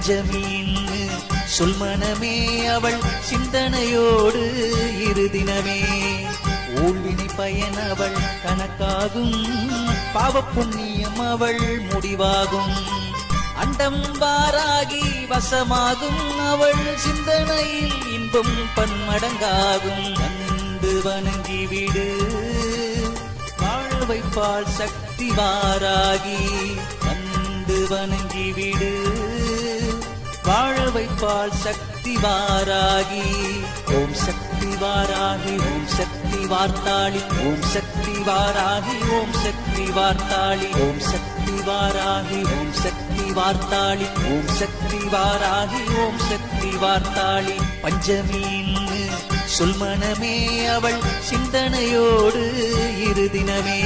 பஞ்சமின்னு சொல் மனமே அவள் சிந்தனையோடு இருதினமே ஊழ்வினை பயன் அவள் கணக்காகும் பாவ புண்ணியம் அவள் முடிவாகும் அண்டம் வாராகி வசமாகும் அவள் சிந்தனையில் இன்பம் பன்மடங்காகும் வந்து வணங்கி விடு வாழ வைப்பாள் சக்தி வாராகி வந்து வணங்கி விடு வாழ வைப்பாள் சக்தி வாராகி ஓம் சக்தி வாராகி ஓம் சக்தி வார்த்தாளி ஓம் சக்தி வாராகி ஓம் சக்தி வார்த்தாளி ஓம் சக்தி வாராகி ஓம் சக்தி வார்த்தாளி ஓம் சக்தி வாராகி ஓம் சக்தி வார்த்தாளி பஞ்சமின்னு சொல் மனமே அவள் சிந்தனையோடு இருதினமே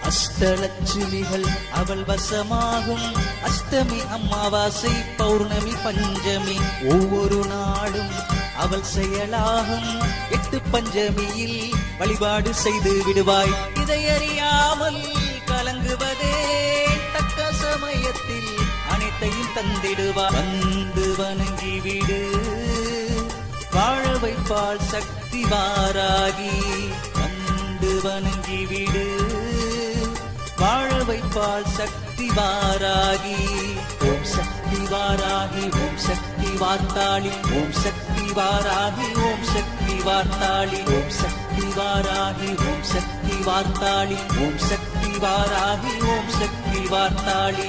அஷ்டலட்சுமிகள் அவள் வசமாகும் அஷ்டமி அமாவாசை பௌர்ணமி பஞ்சமி ஒவ்வொரு நாளும் அவள் செயலாகும் 8 பஞ்சமியில் வழிபாடு செய்து விடுவாய் இதை அறியாமல் கலங்குவதே தக்க சமயத்தில் அனைத்தையும் தந்திடுவாய் வந்து வணங்கி விடு வாழ வைப்பாள் சக்தி வாராகி வந்து வணங்கி விடு வாழ வைப்பாள் சக்தி வாராகி ஓம் சக்தி வாராகி ஓம் சக்தி வார்த்தாளி ஓம் சக்தி வாராகி ஓம் சக்தி வார்த்தாளி ஓம் சக்தி வாராகி ஓம் சக்தி வார்த்தாளி ஓம் சக்தி வாராகி ஓம் சக்தி வார்த்தாளி